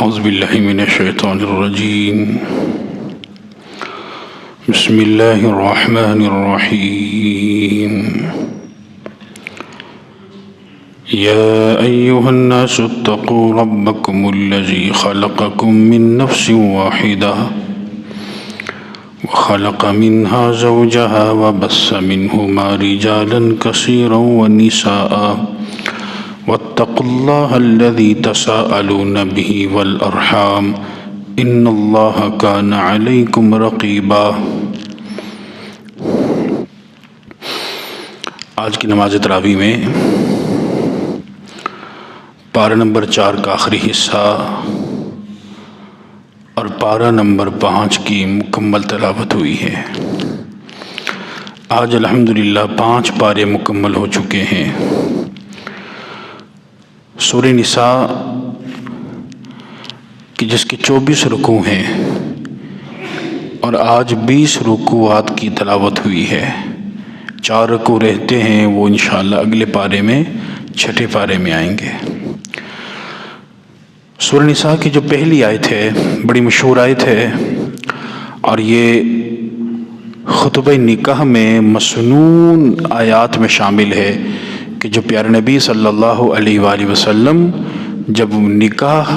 اعوذ باللہ من الشیطان الرجیم بسم اللہ الرحمن الرحیم یا ایہا الناس اتقوا ربکم الذی خلقکم من نفس واحدہ وخلق منها زوجها وبث منهما رجالا كثيرا ونساء واتقوا الله الذي تساءلون به والأرحام إن الله كان عليكم رقيبا۔ آج کی نماز تراویح میں پارہ نمبر 4 کا آخری حصہ اور پارہ نمبر 5 کی مکمل تلاوت ہوئی ہے۔ آج الحمدللہ 5 پارے مکمل ہو چکے ہیں۔ سورہ نساء کی جس کے 24 رکوع ہیں اور آج 20 رکوعات کی تلاوت ہوئی ہے۔ 4 رکوع رہتے ہیں، وہ انشاءاللہ اگلے پارے میں 6 پارے میں آئیں گے۔ سورہ نساء کی جو پہلی آیت ہے بڑی مشہور آیت ہے اور یہ خطبہ نکاح میں مسنون آیات میں شامل ہے کہ جو پیارے نبی صلی اللہ علیہ وآلہ وسلم جب نکاح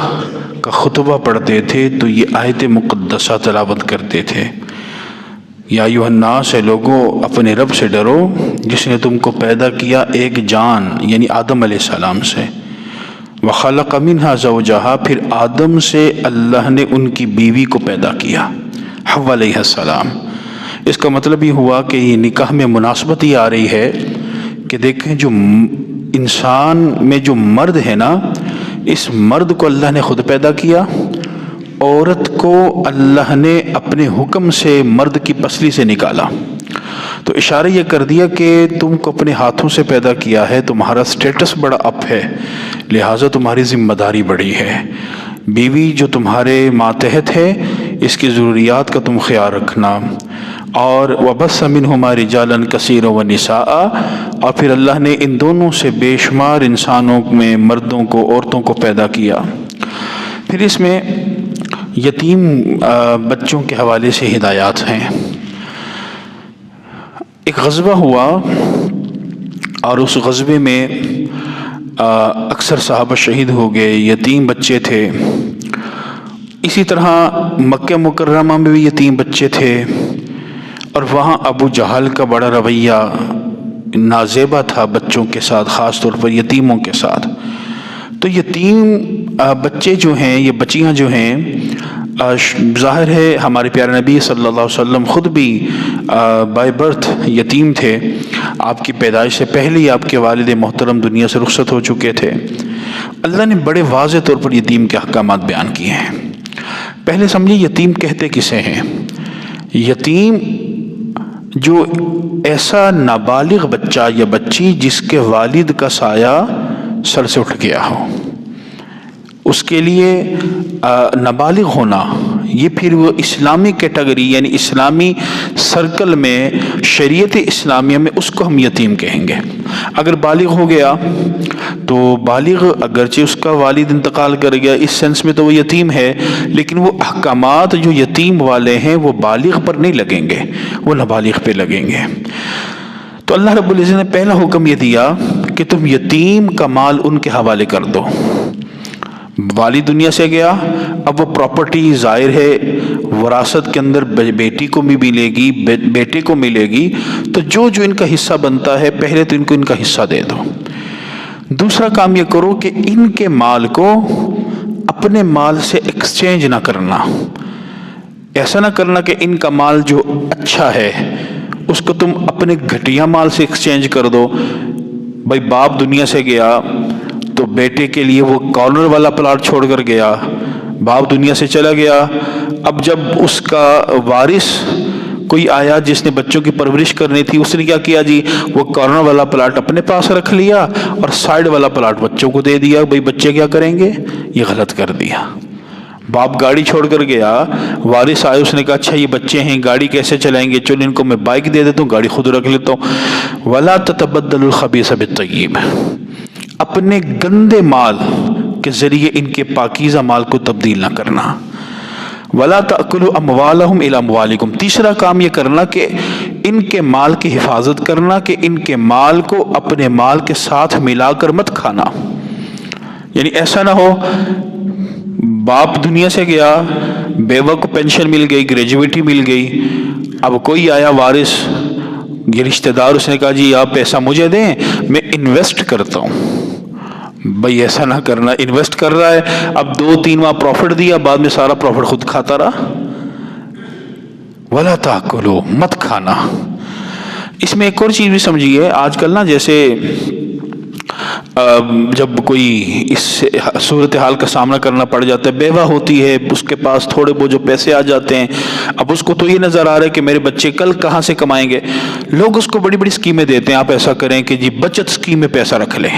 کا خطبہ پڑھتے تھے تو یہ آیت مقدسہ تلاوت کرتے تھے۔ یا ایھا الناس، اے لوگوں، اپنے رب سے ڈرو جس نے تم کو پیدا کیا ایک جان یعنی آدم علیہ السلام سے، وَخَلَقَ مِنْهَا زَوْجَهَا، پھر آدم سے اللہ نے ان کی بیوی کو پیدا کیا، حوا علیہ السلام۔ اس کا مطلب یہ ہوا کہ یہ نکاح میں مناسبت یہ آ رہی ہے کہ دیکھیں جو انسان میں جو مرد ہے نا، اس مرد کو اللہ نے خود پیدا کیا، عورت کو اللہ نے اپنے حکم سے مرد کی پسلی سے نکالا۔ تو اشارہ یہ کر دیا کہ تم کو اپنے ہاتھوں سے پیدا کیا ہے، تمہارا سٹیٹس بڑا اپ ہے، لہٰذا تمہاری ذمہ داری بڑی ہے۔ بیوی جو تمہارے ماتحت ہے، اس کی ضروریات کا تم خیال رکھنا۔ اور وَبَثَّ مِنْهُمَا رِجَالًا كَثِيرًا وَنِسَاءً، اور پھر اللہ نے ان دونوں سے بے شمار انسانوں میں مردوں کو، عورتوں کو پیدا کیا۔ پھر اس میں یتیم بچوں کے حوالے سے ہدایات ہیں۔ ایک غزوہ ہوا اور اس غزوے میں اکثر صحابہ شہید ہو گئے، یتیم بچے تھے۔ اسی طرح مکہ مکرمہ میں بھی یتیم بچے تھے اور وہاں ابو جہل کا بڑا رویہ نازیبا تھا بچوں کے ساتھ، خاص طور پر یتیموں کے ساتھ۔ تو یتیم بچے جو ہیں، یہ بچیاں جو ہیں، ظاہر ہے ہمارے پیارے نبی صلی اللہ علیہ وسلم خود بھی بائی برتھ یتیم تھے۔ آپ کی پیدائش سے پہلے ہی آپ کے والد محترم دنیا سے رخصت ہو چکے تھے۔ اللہ نے بڑے واضح طور پر یتیم کے احکامات بیان کیے ہیں۔ پہلے سمجھیں یتیم کہتے کسے ہیں؟ یتیم جو ایسا نابالغ بچہ یا بچی جس کے والد کا سایہ سر سے اٹھ گیا ہو، اس کے لیے نابالغ ہونا، یہ پھر وہ اسلامی کیٹیگری یعنی اسلامی سرکل میں، شریعت اسلامیہ میں اس کو ہم یتیم کہیں گے۔ اگر بالغ ہو گیا تو بالغ اگرچہ اس کا والد انتقال کر گیا، اس سینس میں تو وہ یتیم ہے، لیکن وہ احکامات جو یتیم والے ہیں وہ بالغ پر نہیں لگیں گے، وہ نابالغ پہ لگیں گے۔ تو اللہ رب العزت نے پہلا حکم یہ دیا کہ تم یتیم کا مال ان کے حوالے کر دو۔ والد دنیا سے گیا، اب وہ پراپرٹی ظاہر ہے وراثت کے اندر بیٹی کو بھی ملے گی، بیٹے کو ملے گی، تو جو جو ان کا حصہ بنتا ہے پہلے تو ان کو ان کا حصہ دے دو۔ دوسرا کام یہ کرو کہ ان کے مال کو اپنے مال سے ایکسچینج نہ کرنا۔ ایسا نہ کرنا کہ ان کا مال جو اچھا ہے اس کو تم اپنے گھٹیا مال سے ایکسچینج کر دو۔ بھائی باپ دنیا سے گیا تو بیٹے کے لیے وہ کارنر والا پلاٹ چھوڑ کر گیا، باپ دنیا سے چلا گیا، اب جب اس کا وارث کوئی آیا جس نے بچوں کی پرورش کرنی تھی، اس نے کیا کیا جی، وہ کارنر والا پلاٹ اپنے پاس رکھ لیا اور سائیڈ والا پلاٹ بچوں کو دے دیا۔ بھائی بچے کیا کریں گے؟ یہ غلط کر دیا۔ باپ گاڑی چھوڑ کر گیا، وارث آئے، اس نے کہا اچھا یہ بچے ہیں، گاڑی کیسے چلائیں گے؟ چلو ان کو میں بائک دے دیتا ہوں، گاڑی خود رکھ لیتا ہوں۔ وَلَا تَتَبَدَّلُوا الْخَبِيثَ بِالطَّيِّبِ، اپنے گندے مال کے ذریعے ان کے پاکیزہ مال کو تبدیل نہ کرنا۔ وَلَا تَأْكُلُوا أَمْوَالَهُمْ إِلَىٰ أَمْوَالِكُمْ، تیسرا کام یہ کرنا کہ ان کے مال کی حفاظت کرنا، کہ ان کے مال کو اپنے مال کے ساتھ ملا کر مت کھانا۔ یعنی ایسا نہ ہو باپ دنیا سے گیا، بیوہ کو پینشن مل گئی، گریجویٹی مل گئی، اب کوئی آیا وارث، یہ رشتہ دار، اس نے کہا جی آپ پیسہ مجھے دیں میں انویسٹ کرتا ہوں۔ بھئی ایسا نہ کرنا، انویسٹ کر رہا ہے، اب 2-3 ماہ پروفٹ دیا، بعد میں سارا پروفٹ خود کھاتا رہا۔ وَلَا تَأْكُلُوا، مت کھانا۔ اس میں ایک اور چیز بھی سمجھیے، آج کل نا جیسے جب کوئی اس صورتحال کا سامنا کرنا پڑ جاتا ہے، بیوہ ہوتی ہے، اس کے پاس تھوڑے بہت جو پیسے آ جاتے ہیں، اب اس کو تو یہ نظر آ رہا ہے کہ میرے بچے کل کہاں سے کمائیں گے، لوگ اس کو بڑی بڑی اسکیمیں دیتے ہیں۔ آپ ایسا کریں کہ جی بچت اسکیم میں پیسہ رکھ لیں،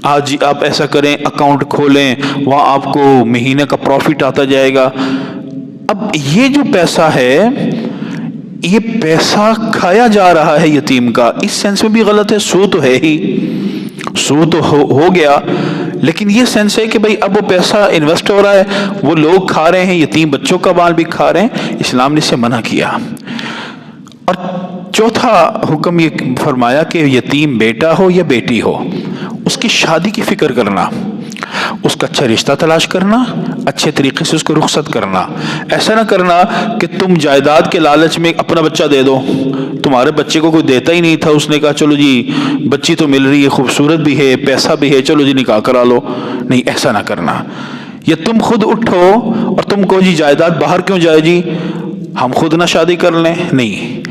آج آپ ایسا کریں اکاؤنٹ کھولیں، وہاں آپ کو مہینے کا پروفٹ آتا جائے گا۔ اب یہ جو پیسہ ہے، یہ پیسہ کھایا جا رہا ہے یتیم کا، اس سینس میں بھی غلط ہے، سود تو ہے ہی، سود تو ہو گیا، لیکن یہ سینس ہے کہ بھئی اب وہ پیسہ انویسٹ ہو رہا ہے، وہ لوگ کھا رہے ہیں، یتیم بچوں کا مال بھی کھا رہے ہیں، اسلام نے اسے منع کیا۔ اور چوتھا حکم یہ فرمایا کہ یتیم بیٹا ہو یا بیٹی ہو، اس کی شادی کی فکر کرنا، اس کا اچھا رشتہ تلاش کرنا، اچھے طریقے سے اس کو رخصت کرنا۔ ایسا نہ کرنا کہ تم جائیداد کے لالچ میں اپنا بچہ دے دو، تمہارے بچے کو کوئی دیتا ہی نہیں تھا، اس نے کہا چلو جی بچی تو مل رہی ہے، خوبصورت بھی ہے، پیسہ بھی ہے، چلو جی نکاح کرا لو۔ نہیں، ایسا نہ کرنا۔ یا تم خود اٹھو اور تم کہو جی جائیداد باہر کیوں جائے جی، ہم خود نہ شادی کر لیں۔ نہیں،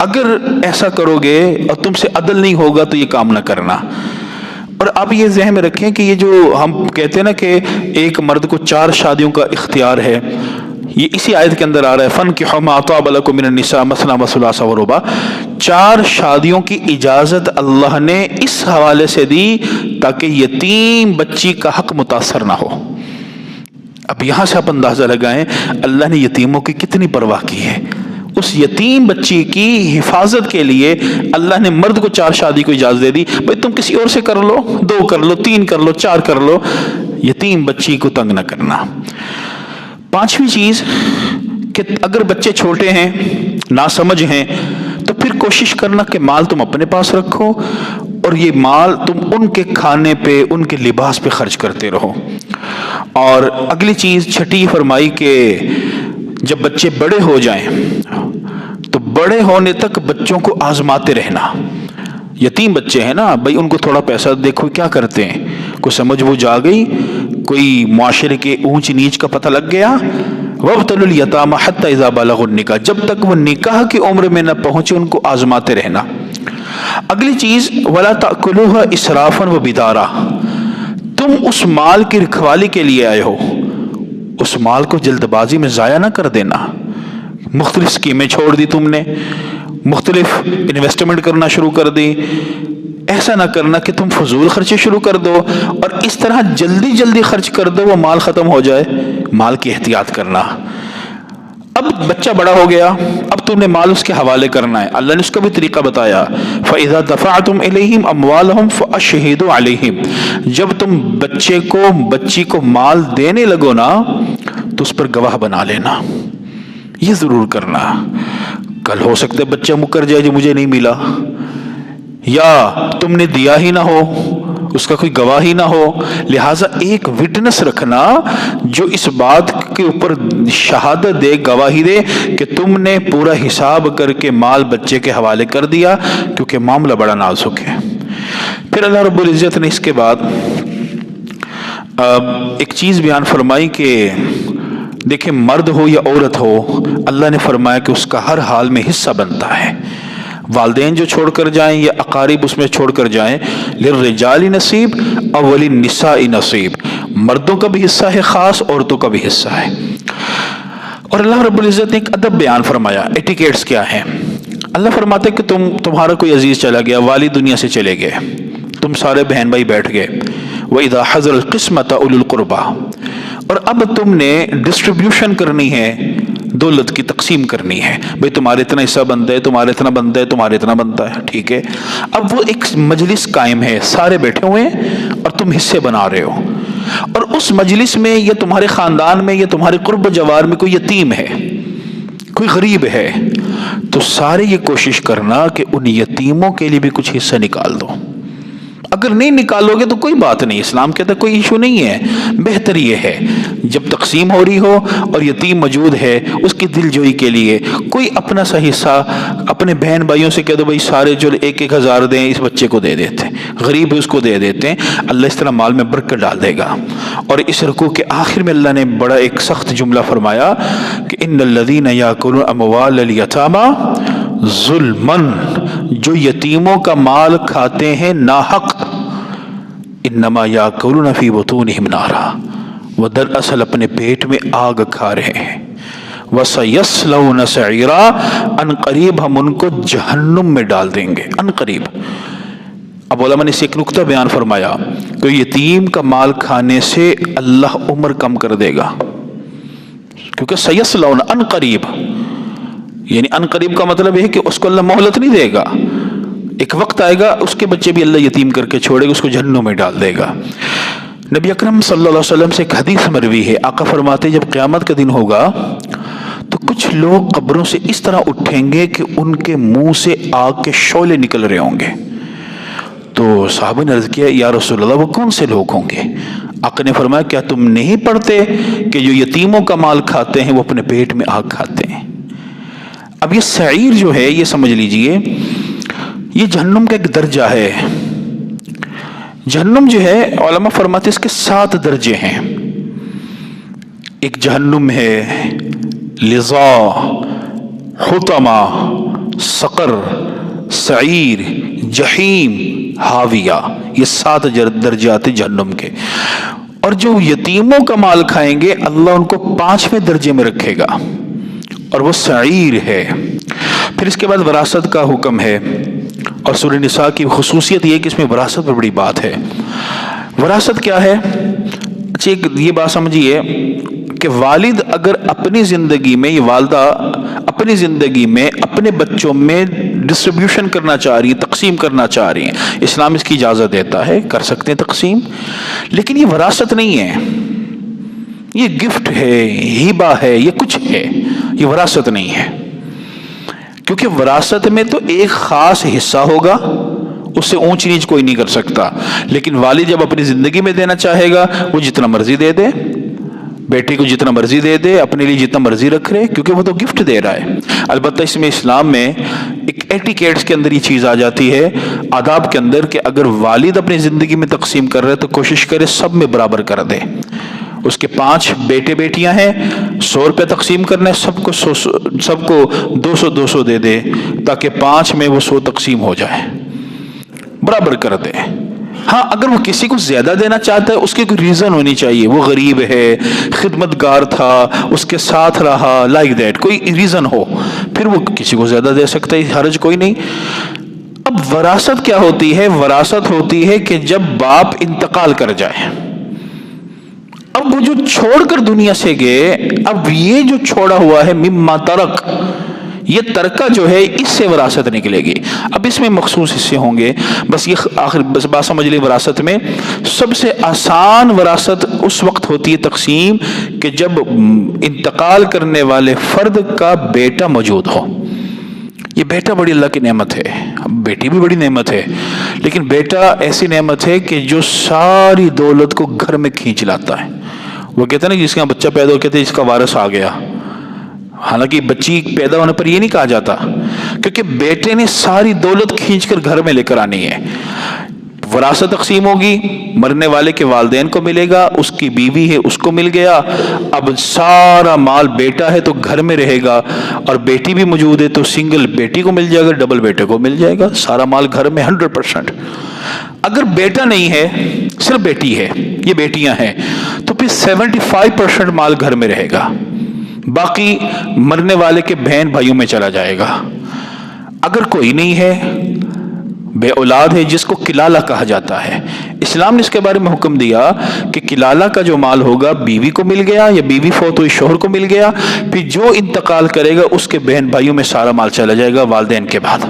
اگر ایسا کرو گے اور تم سے عدل نہیں ہوگا تو یہ کام نہ کرنا۔ اور آپ یہ ذہن میں رکھیں کہ یہ جو ہم کہتے ہیں نا کہ ایک مرد کو 4 شادیوں کا اختیار ہے، یہ اسی آیت کے اندر آ رہا ہے، فَانكِحُوا مَا طَابَ لَكُم مِّنَ النِّسَاءِ مَثْنَىٰ وَثُلَاثَ وَرُبَاعَ۔ 4 شادیوں کی اجازت اللہ نے اس حوالے سے دی تاکہ یتیم بچی کا حق متاثر نہ ہو۔ اب یہاں سے آپ اندازہ لگائیں اللہ نے یتیموں کی کتنی پرواہ کی ہے۔ اس یتیم بچی کی حفاظت کے لیے اللہ نے مرد کو 4 شادی کو اجازت دے دی، بھئی تم کسی اور سے کر لو، 2 کر لو، 3 کر لو، 4 کر لو، یتیم بچی کو تنگ نہ کرنا۔ 5ویں چیز کہ اگر بچے چھوٹے ہیں، ناسمجھ ہیں، تو پھر کوشش کرنا کہ مال تم اپنے پاس رکھو اور یہ مال تم ان کے کھانے پہ، ان کے لباس پہ خرچ کرتے رہو۔ اور اگلی چیز 6 فرمائی کہ جب بچے بڑے ہو جائیں تو بڑے ہونے تک بچوں کو آزماتے رہنا۔ یتیم بچے ہیں نا بھائی، ان کو تھوڑا پیسہ دیکھو کیا کرتے ہیں، کوئی سمجھ وہ جا گئی، کوئی معاشرے کے اونچ نیچ کا پتہ لگ گیا۔ وَابْتَلُوا الْيَتَامَ حَتَّى إِذَا بَلَغُوا النِّكَاحَ، جب تک وہ نکاح کی عمر میں نہ پہنچے ان کو آزماتے رہنا۔ اگلی چیز وَلَا تَأْكُلُوهَا إِسْرَافًا وَبِدَارًا، تم اس مال کی رکھوالی کے لیے آئے ہو، اس مال کو جلد بازی میں ضائع نہ کر دینا۔ مختلف اسکیمیں چھوڑ دی تم نے، مختلف انویسٹمنٹ کرنا شروع کر دی، ایسا نہ کرنا کہ تم فضول خرچے شروع کر دو اور اس طرح جلدی جلدی خرچ کر دو، وہ مال ختم ہو جائے۔ مال کی احتیاط کرنا۔ اب بچہ بڑا ہو گیا، اب تم نے مال اس کے حوالے کرنا ہے، اللہ نے اس کا بھی طریقہ بتایا، فَإِذَا دَفَعْتُمْ إِلَيْهِمْ أَمْوَالَهُمْ فَأَشْهِدُوا عَلَيْهِمْ، جب تم بچی کو مال دینے لگو نا تو اس پر گواہ بنا لینا۔ یہ ضرور کرنا، کل ہو سکتا ہے بچہ مکر جائے جو مجھے نہیں ملا، یا تم نے دیا ہی نہ ہو، اس کا کوئی گواہ ہی نہ ہو، لہٰذا ایک وٹنس رکھنا جو اس بات کے اوپر شہادت دے، گواہی دے کہ تم نے پورا حساب کر کے مال بچے کے حوالے کر دیا، کیونکہ معاملہ بڑا نازک ہے۔ پھر اللہ رب العزت نے اس کے بعد ایک چیز بیان فرمائی کہ دیکھیں مرد ہو یا عورت ہو، اللہ نے فرمایا کہ اس کا ہر حال میں حصہ بنتا ہے۔ والدین جو چھوڑ کر جائیں یا اقارب اس میں چھوڑ کر جائیں، للرجال نصیب اور وللنساء نصیب، مردوں کا بھی حصہ ہے خاص، عورتوں کا بھی حصہ ہے۔ اور اللہ رب العزت نے ایک ادب بیان فرمایا، ایٹیکیٹس کیا ہیں۔ اللہ فرماتے کہ تمہارا کوئی عزیز چلا گیا، والد دنیا سے چلے گئے، تم سارے بہن بھائی بیٹھ گئے، وَإِذَا حَضَرَ الْقِسْمَةَ أُولُو الْقُرْبَى، اور اب تم نے ڈسٹریبیوشن کرنی ہے، دولت کی تقسیم کرنی ہے، بھئی تمہارے اتنا حصہ بنتا ہے، تمہارے اتنا بنتا ہے، تمہارے اتنا بنتا ہے، ٹھیک ہے۔ اب وہ ایک مجلس قائم ہے، سارے بیٹھے ہوئے ہیں اور تم حصے بنا رہے ہو۔ اور اس مجلس میں یا تمہارے خاندان میں یا تمہارے قرب و جوار میں کوئی یتیم ہے، کوئی غریب ہے، تو سارے یہ کوشش کرنا کہ ان یتیموں کے لیے بھی کچھ حصہ نکال دو۔ اگر نہیں نکالو گے تو کوئی بات نہیں، اسلام کہتا ہے کوئی ایشو نہیں ہے، بہتر یہ ہے جب تقسیم ہو رہی ہو اور یتیم موجود ہے اس کی دل جوئی کے لیے کوئی اپنا سا حصہ اپنے بہن بھائیوں سے کہہ دو بھائی سارے جو 1,000 دیں اس بچے کو دے دیتے ہیں، غریب اس کو دے دیتے ہیں، اللہ اس طرح مال میں برکت ڈال دے گا۔ اور اس رکوع کے آخر میں اللہ نے بڑا ایک سخت جملہ فرمایا کہ ان الذین یاکلون اموال الیتامی ظلمن، جو یتیموں کا مال کھاتے ہیں ناحق، انما یاکلون فی بطونہم نارا، وہ دراصل اپنے پیٹ میں آگ کھا رہے ہیں، وَسَيَصْلَوْنَ سَعِيرًا، ان قریب ہم ان کو جہنم میں ڈال دیں گے، ان قریب۔ اب علماء نے اس ایک نکتہ بیان فرمایا کہ یتیم کا مال کھانے سے اللہ عمر کم کر دے گا، کیونکہ سیصلون ان قریب، یعنی ان قریب کا مطلب یہ ہے کہ اس کو اللہ مہلت نہیں دے گا، ایک وقت آئے گا اس کے بچے بھی اللہ یتیم کر کے چھوڑے گا، اس کو جہنم میں ڈال دے گا۔ نبی اکرم صلی اللہ علیہ وسلم سے ایک حدیث مروی ہے، آقا فرماتے جب قیامت کا دن ہوگا تو کچھ لوگ قبروں سے اس طرح اٹھیں گے کہ ان کے منہ سے آگ کے شعلے نکل رہے ہوں گے۔ تو صحابہ نے عرض کیا یا رسول اللہ وہ کون سے لوگ ہوں گے؟ آقا نے فرمایا کیا تم نہیں پڑھتے کہ جو یتیموں کا مال کھاتے ہیں وہ اپنے پیٹ میں آگ کھاتے ہیں؟ اب یہ سعیر جو ہے یہ سمجھ لیجئے یہ جہنم کا ایک درجہ ہے۔ جہنم جو ہے علماء فرماتے اس کے 7 درجے ہیں۔ ایک جہنم ہے لظا، حطمہ، سقر، سعیر، جہیم، حاویہ، یہ 7 درجات ہیں جہنم کے۔ اور جو یتیموں کا مال کھائیں گے اللہ ان کو 5ویں درجے میں رکھے گا اور وہ سعیر ہے۔ پھر اس کے بعد وراثت کا حکم ہے، اور سورہ نساء کی خصوصیت یہ ہے کہ اس میں وراثت پر بڑی بات ہے۔ وراثت کیا ہے؟ اچھا ایک یہ بات سمجھیے کہ والد اگر اپنی زندگی میں، یہ والدہ اپنی زندگی میں اپنے بچوں میں ڈسٹریبیوشن کرنا چاہ رہی ہیں، تقسیم کرنا چاہ رہی ہیں، اسلام اس کی اجازت دیتا ہے، کر سکتے ہیں تقسیم، لیکن یہ وراثت نہیں ہے، یہ گفٹ ہے، ہبہ ہے، یہ کچھ ہے، یہ وراثت نہیں ہے۔ کیونکہ وراثت میں تو ایک خاص حصہ ہوگا، اس سے اونچ نیچ کوئی نہیں کر سکتا، لیکن والد جب اپنی زندگی میں دینا چاہے گا وہ جتنا مرضی دے دے، بیٹے کو جتنا مرضی دے دے، اپنے لیے جتنا مرضی رکھ رہے، کیونکہ وہ تو گفٹ دے رہا ہے۔ البتہ اس میں اسلام میں ایک ایٹیکیٹس کے اندر یہ چیز آ جاتی ہے، آداب کے اندر، کہ اگر والد اپنی زندگی میں تقسیم کر رہے تو کوشش کرے سب میں برابر کر دے۔ اس کے 5 بیٹے بیٹیاں ہیں، 100 روپے تقسیم کرنا ہے، سب کو 200 دے دے تاکہ 5 میں وہ 100 تقسیم ہو جائے، برابر کر دے۔ ہاں اگر وہ کسی کو زیادہ دینا چاہتا ہے اس کی کوئی ریزن ہونی چاہیے، وہ غریب ہے، خدمتگار تھا، اس کے ساتھ رہا، لائک دیٹ، کوئی ریزن ہو، پھر وہ کسی کو زیادہ دے سکتا ہے، حرج کوئی نہیں۔ اب وراثت کیا ہوتی ہے؟ وراثت ہوتی ہے کہ جب باپ انتقال کر جائے، اب وہ جو چھوڑ کر دنیا سے گئے، اب یہ جو چھوڑا ہوا ہے مما ترک، یہ ترکہ جو ہے اس سے وراثت نکلے گی۔ اب اس میں مخصوص حصے ہوں گے، بس یہ آخر بس بات سمجھ لیں، وراثت میں سب سے آسان وراثت اس وقت ہوتی ہے تقسیم کہ جب انتقال کرنے والے فرد کا بیٹا موجود ہو۔ یہ بیٹا بڑی اللہ کی نعمت ہے، بیٹی بھی بڑی نعمت ہے، لیکن بیٹا ایسی نعمت ہے کہ جو ساری دولت کو گھر میں کھینچ لاتا ہے۔ وہ کہتے ہیں نا جس کا بچہ پیدا ہو کہتے ہیں اس کا وارث آ گیا، حالانکہ بچی پیدا ہونے پر یہ نہیں کہا جاتا، کیونکہ بیٹے نے ساری دولت کھینچ کر گھر میں لے کر آنی ہے۔ وراثت تقسیم ہوگی، مرنے والے کے والدین کو ملے گا، اس کی بیوی ہے اس کو مل گیا، اب سارا مال بیٹا ہے تو گھر میں رہے گا، اور بیٹی بھی موجود ہے تو سنگل بیٹی کو مل جائے گا، ڈبل بیٹے کو مل جائے گا، سارا مال گھر میں 100%۔ اگر بیٹا نہیں ہے صرف بیٹی ہے، یہ بیٹیاں ہیں، تو پھر 75% مال گھر میں رہے گا، باقی مرنے والے کے بہن بھائیوں میں چلا جائے گا۔ اگر کوئی نہیں ہے، بے اولاد ہے، جس کو کلالہ کہا جاتا ہے، اسلام نے اس کے بارے میں حکم دیا کہ کلالہ کا جو مال ہوگا بیوی کو مل گیا یا بیوی فوت ہوئی شوہر کو مل گیا، پھر جو انتقال کرے گا اس کے بہن بھائیوں میں سارا مال چلا جائے گا والدین کے بعد۔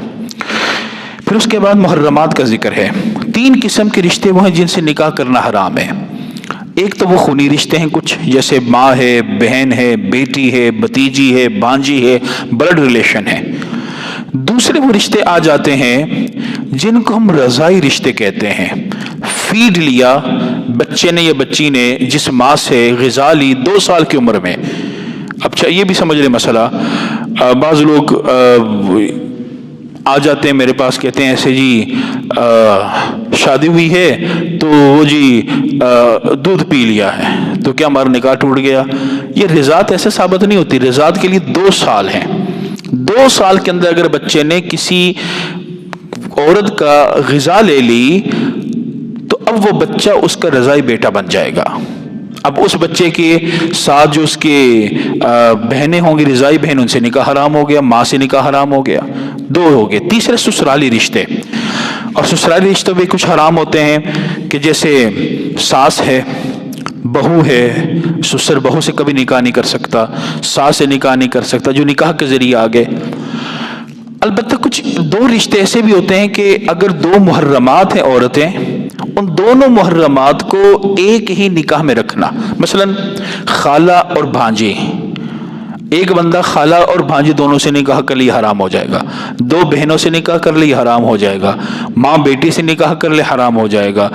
پھر اس کے بعد محرمات کا ذکر ہے۔ 3 قسم کے رشتے وہ ہیں جن سے نکاح کرنا حرام ہے۔ ایک تو وہ خونی رشتے ہیں کچھ، جیسے ماں ہے، بہن ہے، بیٹی ہے، بھتیجی ہے، بھانجی ہے، بلڈ ریلیشن ہے۔ دوسرے وہ رشتے آ جاتے ہیں جن کو ہم رضائی رشتے کہتے ہیں۔ فیڈ لیا بچے نے یا بچی نے، جس ماں سے غذا لی 2 سال کی عمر میں۔ اب یہ بھی سمجھ لیں مسئلہ، بعض لوگ آ جاتے ہیں میرے پاس، کہتے ہیں ایسے جی شادی ہوئی ہے تو وہ جی دودھ پی لیا ہے تو کیا ہمارا نکاح ٹوٹ گیا؟ یہ رضاعت ایسے ثابت نہیں ہوتی۔ رضاعت کے لیے 2 سال ہیں۔ 2 سال کے اندر اگر بچے نے کسی عورت کا غذا لے لی تو اب وہ بچہ اس کا رضائی بیٹا بن جائے گا۔ اب اس بچے کے ساتھ جو اس کے بہنیں ہوں گی، رضائی بہن، ان سے نکاح حرام ہو گیا، ماں سے نکاح حرام ہو گیا، 2 ہو گئے۔ تیسرے سسرالی رشتے، اور سسرالی رشتوں میں کچھ حرام ہوتے ہیں کہ جیسے ساس ہے، بہو ہے، سسر بہو سے کبھی نکاح نہیں کر سکتا، ساس سے نکاح نہیں کر سکتا، جو نکاح کے ذریعے آ گئے۔ البتہ کچھ 2 رشتے ایسے بھی ہوتے ہیں کہ اگر 2 محرمات ہیں عورتیں، ان دونوں محرمات کو ایک ہی نکاح میں رکھنا، مثلا خالہ اور بھانجی، ایک بندہ خالہ اور بھانجی دونوں سے نکاح کر لی حرام ہو جائے گا، 2 بہنوں سے نکاح کر لی حرام ہو جائے گا، ماں بیٹی سے نکاح کر لے حرام ہو جائے گا،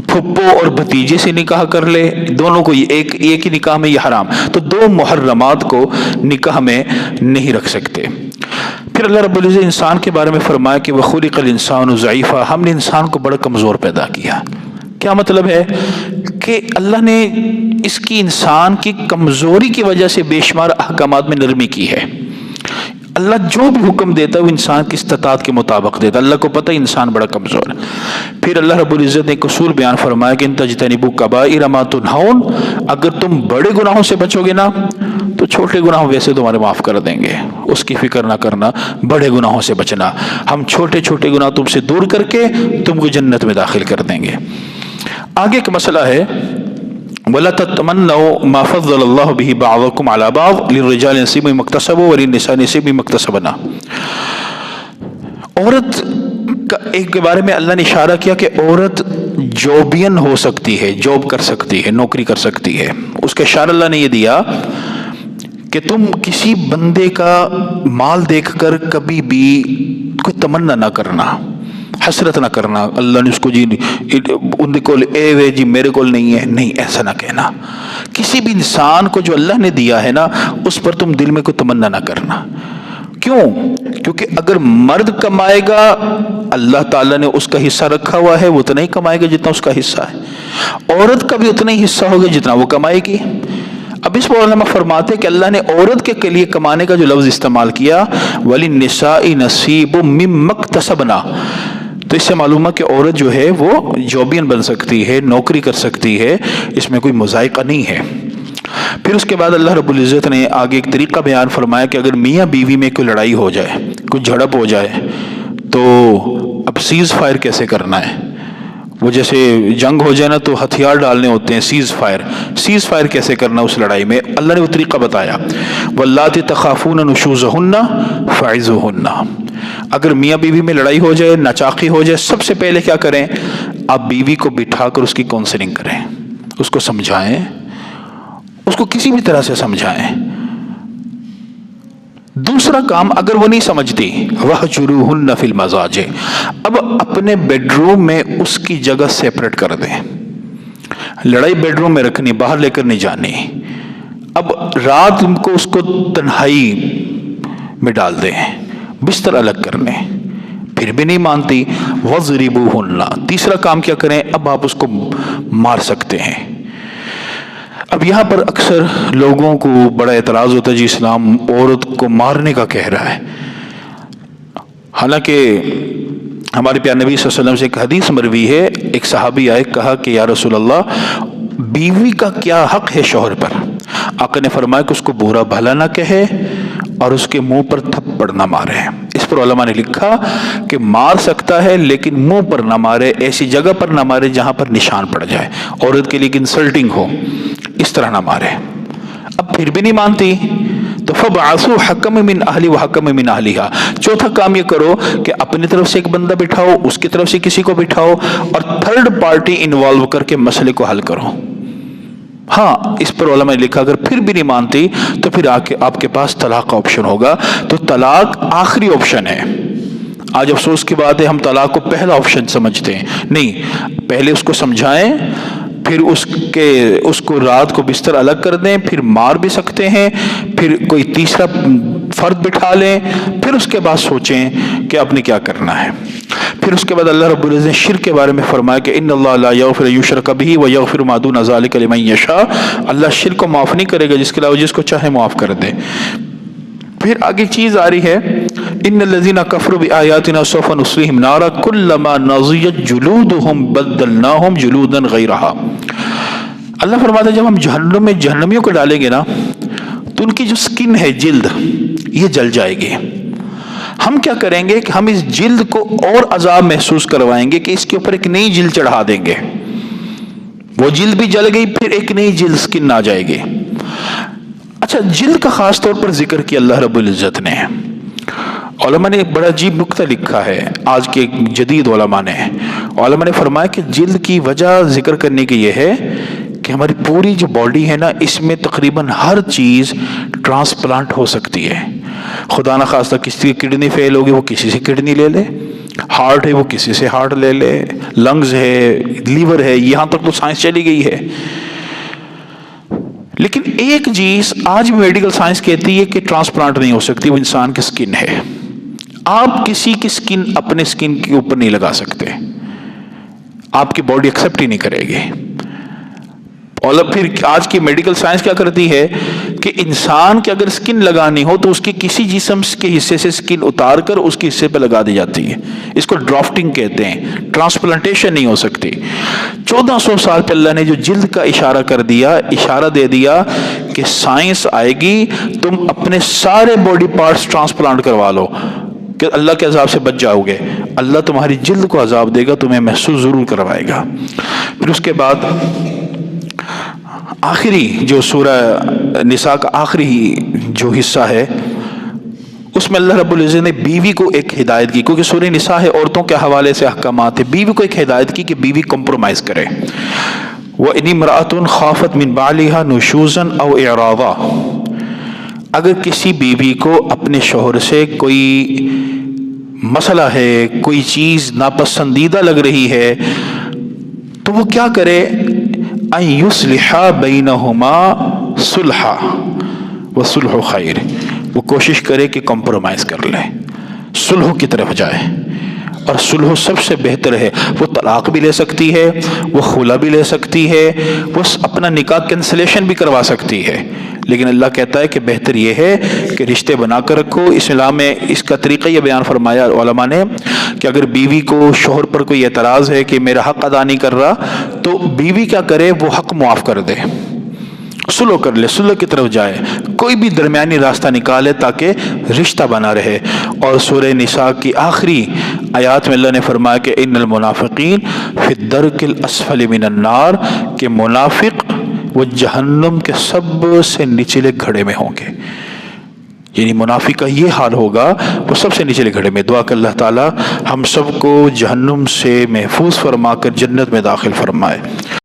پھپھو اور بھتیجے سے نکاح کر لے، دونوں کو ایک ہی نکاح میں یہ حرام۔ تو 2 محرمات کو نکاح میں نہیں رکھ سکتے۔ پھر اللہ رب العزت انسان کے بارے میں فرمایا کہ وَخُلِقَ الْإِنسَانُ ضَعِيفًا، ہم نے انسان کو بڑا کمزور پیدا کیا۔ کیا مطلب ہے کہ اللہ نے اس کی انسان کی کمزوری کی وجہ سے بے شمار احکامات میں نرمی کی ہے۔ اللہ جو بھی حکم دیتا ہے وہ انسان کی استطاعت کے مطابق دیتا ہے۔ اللہ کو پتہ ہے انسان بڑا کمزور ہے۔ پھر اللہ رب العزت نے ایک اصول بیان فرمایا کہ ان تجتنبوا کبائر ما تنہون، اگر تم بڑے گناہوں سے بچو گے نا تو چھوٹے گناہ ویسے تمہارے معاف کر دیں گے، اس کی فکر نہ کرنا، بڑے گناہوں سے بچنا، ہم چھوٹے چھوٹے گناہ تم سے دور کر کے تم کو جنت میں داخل کر دیں گے۔ آگے ایک مسئلہ ہے وَلَا تَتَمَنَّوْا مَا فَضَّلَ اللَّهُ بِهِ بَعْضَكُمْ عَلَى بَعْضٍ لِلرِّجَالِ نَصِيبٌ مِّمَّا اكْتَسَبُوا وَلِلنِّسَاءِ نَصِيبٌ مِّمَّا اكْتَسَبْنَ۔ عورت کے بارے میں اللہ نے اشارہ کیا کہ عورت جوبین ہو سکتی ہے، جاب کر سکتی ہے، نوکری کر سکتی ہے۔ اس کا اشارہ اللہ نے یہ دیا کہ تم کسی بندے کا مال دیکھ کر کبھی بھی کوئی تمنا نہ کرنا، حسرت نہ کرنا، اللہ نے اس کو جی ان کو اے وے جی میرے کول نہیں ہے، نہیں، ایسا نہ کہنا۔ کسی بھی انسان کو جو اللہ نے دیا ہے نا اس پر تم دل میں کوئی تمنا نہ کرنا۔ کیوں؟ کیونکہ اگر مرد کمائے گا اللہ تعالیٰ نے اس کا حصہ رکھا ہوا ہے، وہ اتنا ہی کمائے گا جتنا اس کا حصہ ہے۔ عورت کا بھی اتنا ہی حصہ ہوگا جتنا وہ کمائے گی۔ اب اس پر علماء فرماتے کہ اللہ نے عورت کے لیے کمانے کا جو لفظ استعمال کیا وَلِلنِّسَاءِ نَصِيبٌ مِّمَّا اكْتَسَبْنَا، تو اس سے معلوم ہے کہ عورت جو ہے وہ جوبین بن سکتی ہے، نوکری کر سکتی ہے، اس میں کوئی مذائقہ نہیں ہے۔ پھر اس کے بعد اللہ رب العزت نے آگے ایک طریقہ بیان فرمایا کہ اگر میاں بیوی میں کوئی لڑائی ہو جائے، کوئی جھڑپ ہو جائے تو اب سیز فائر کیسے کرنا ہے۔ وہ جیسے جنگ ہو جائے نا تو ہتھیار ڈالنے ہوتے ہیں، سیز فائر کیسے کرنا اس لڑائی میں، اللہ نے وہ طریقہ بتایا۔ وَاللَّاتِي تَخَافُونَ نُشُوزَهُنَّ فَعِظُوهُنَّ، اگر میاں بیوی میں لڑائی ہو جائے، ناچاقی ہو جائے، سب سے پہلے کیا کریں؟ آپ بیوی کو بٹھا کر اس کی کاؤنسلنگ کریں، اس کو سمجھائیں، اس کو کسی بھی طرح سے سمجھائیں۔ دوسرا کام اگر وہ نہیں سمجھتی وَهْجُرُوهُنَّ فِي الْمَضَاجِعِ، اب اپنے بیڈ روم میں اس کی جگہ سیپریٹ کر دیں۔ لڑائی بیڈ روم میں رکھنی، باہر لے کر نہیں جانی۔ اب رات کو اس کو تنہائی میں ڈال دیں، بستر الگ کر لیں، پھر بھی نہیں مانتی وَضْرِبُوهُنَّ، تیسرا کام کیا کریں؟ اب آپ اس کو مار سکتے ہیں۔ اب یہاں پر اکثر لوگوں کو بڑا اعتراض ہوتا ہے جی اسلام عورت کو مارنے کا کہہ رہا ہے، حالانکہ ہمارے پیارے نبی صلی اللہ علیہ وسلم سے ایک حدیث مروی ہے، ایک صحابی آئے، کہا کہ یا رسول اللہ بیوی کا کیا حق ہے شوہر پر؟ آقا نے فرمایا کہ اس کو برا بھلا نہ کہے اور اس کے منہ پر تھپڑ نہ مارے۔ اس پر علماء نے لکھا کہ مار سکتا ہے لیکن منہ پر نہ مارے، ایسی جگہ پر نہ مارے جہاں پر نشان پڑ جائے، عورت کے لیے انسلٹنگ ہو، اس طرح نہ مارے۔ اب پھر بھی نہیں مانتی تو فَبْعَثُوا حَكَمًا مِّنْ أَهْلِهِ وَحَكَمًا مِّنْ أَهْلِهَا، چوتھا کام یہ کرو کہ اپنی طرف سے ایک بندہ بٹھاؤ، اس کی طرف سے کسی کو بٹھاؤ اور تھرڈ پارٹی انوالو کر کے مسئلے کو حل کرو۔ ہاں اس پر علماء نے لکھا اگر پھر بھی نہیں مانتی تو پھر آپ کے پاس طلاق کا آپشن ہوگا. تو طلاق آخری آپشن ہے. آج افسوس کی بات ہے ہم طلاق کو پہلا آپشن سمجھتے ہیں. نہیں، پہلے اس کو سمجھائیں، پھر اس کو رات کو بستر الگ کر دیں، پھر مار بھی سکتے ہیں، پھر کوئی تیسرا فرد بٹھا لیں، پھر اس کے بعد سوچیں کہ آپ نے کیا کرنا ہے. پھر اس کے بعد اللہ رب العزت نے شرک کے بارے میں فرمایا کہ ان اللہ لا یغفر ان یشرک بہ ویغفر ما دون ذلک لمن یشاء. اللہ شرک کو معاف نہیں کرے گا، جس کے علاوہ جس کو چاہے معاف کر دے. پھر آگے چیز آ رہی ہے ان الذین کفروا بآیاتنا سوف نصلیہم نارا کلما نضجت جلودہم بدلناہم جلودا غیرہا. اللہ فرماتا ہے جب ہم جہنم میں جہنمیوں کو ڈالیں گے نا تو ان کی جو سکن ہے، جلد، یہ جل جائے گی. ہم کیا کریں گے کہ ہم اس جلد کو اور عذاب محسوس کروائیں گے کہ اس کے اوپر ایک نئی جلد چڑھا دیں گے. وہ جلد بھی جل گئی، پھر ایک نئی جلد سکن آ جائے گی. اچھا، جلد کا خاص طور پر ذکر کیا اللہ رب العزت نے. علماء نے ایک بڑا عجیب نکتہ لکھا ہے، آج کے جدید علماء نے فرمایا کہ جلد کی وجہ ذکر کرنے کی یہ ہے کہ ہماری پوری جو باڈی ہے نا، اس میں تقریباً ہر چیز ٹرانسپلانٹ ہو سکتی ہے. خدا نہ خواستہ کسی کی کڈنی فیل ہوگی، وہ کسی سے کڈنی لے لے. ہارٹ ہے، وہ کسی سے ہارٹ لے لے. لنگز ہے، لیور ہے، یہاں تک تو سائنس چلی گئی ہے. لیکن ایک چیز آج بھی میڈیکل سائنس کہتی ہے کہ ٹرانسپلانٹ نہیں ہو سکتی، وہ انسان کی سکن ہے. آپ کسی کی سکن اپنے سکن کے اوپر نہیں لگا سکتے، آپ کی باڈی ایکسیپٹ ہی نہیں کرے گی. اور پھر آج کی میڈیکل سائنس کیا کرتی ہے کہ انسان کی اگر سکن لگانی ہو تو اس کے کسی جسم کے حصے سے سکن اتار کر اس کے حصے پہ لگا دی جاتی ہے. اس کو ڈرافٹنگ کہتے ہیں. ٹرانسپلانٹیشن نہیں ہو سکتی. 1400 سال پہ اللہ نے جو جلد کا اشارہ دے دیا کہ سائنس آئے گی، تم اپنے سارے باڈی پارٹس ٹرانسپلانٹ کروا لو کہ اللہ کے عذاب سے بچ جاؤ گے. اللہ تمہاری جلد کو عذاب دے گا، تمہیں محسوس ضرور کروائے گا. پھر اس کے بعد آخری جو سورہ نساء کا آخری جو حصہ ہے، اس میں اللہ رب العزت نے بیوی کو ایک ہدایت کی، کیونکہ سورہ نساء ہے عورتوں کے حوالے سے احکامات ہیں. بیوی کو ایک ہدایت کی کہ بیوی کمپرومائز کرے. وَإِنِ امْرَأَةٌ خَافَتْ مِنْ بَعْلِهَا نُشُوزًا أَوْ إِعْرَاضًا. اگر کسی بیوی کو اپنے شوہر سے کوئی مسئلہ ہے، کوئی چیز ناپسندیدہ لگ رہی ہے، تو وہ کیا کرے؟ ان یصلح بینہما صلحا وصلح خیر. وہ کوشش کرے کہ کمپرومائز کر لے، صلح کی طرف جائے. اور صلح سب سے بہتر ہے. وہ طلاق بھی لے سکتی ہے، وہ خلا بھی لے سکتی ہے، وہ اپنا نکاح کینسلیشن بھی کروا سکتی ہے. لیکن اللہ کہتا ہے کہ بہتر یہ ہے کہ رشتے بنا کر رکھو. اسلام میں اس کا طریقہ یہ بیان فرمایا علماء نے کہ اگر بیوی کو شوہر پر کوئی اعتراض ہے کہ میرا حق ادا نہیں کر رہا، تو بیوی کیا کرے؟ وہ حق معاف کر دے، صلح کر لے، صلح کی طرف جائے، کوئی بھی درمیانی راستہ نکالے تاکہ رشتہ بنا رہے. اور سورہ نساء کی آخری آیات میں اللہ نے فرمایا کہ ان المنافقین فی الدرک الاسفل من النار، کہ منافق وہ جہنم کے سب سے نچلے گھڑے میں ہوں گے. یعنی منافق کا یہ حال ہوگا، وہ سب سے نچلے گھڑے میں. دعا کہ اللہ تعالی ہم سب کو جہنم سے محفوظ فرما کر جنت میں داخل فرمائے.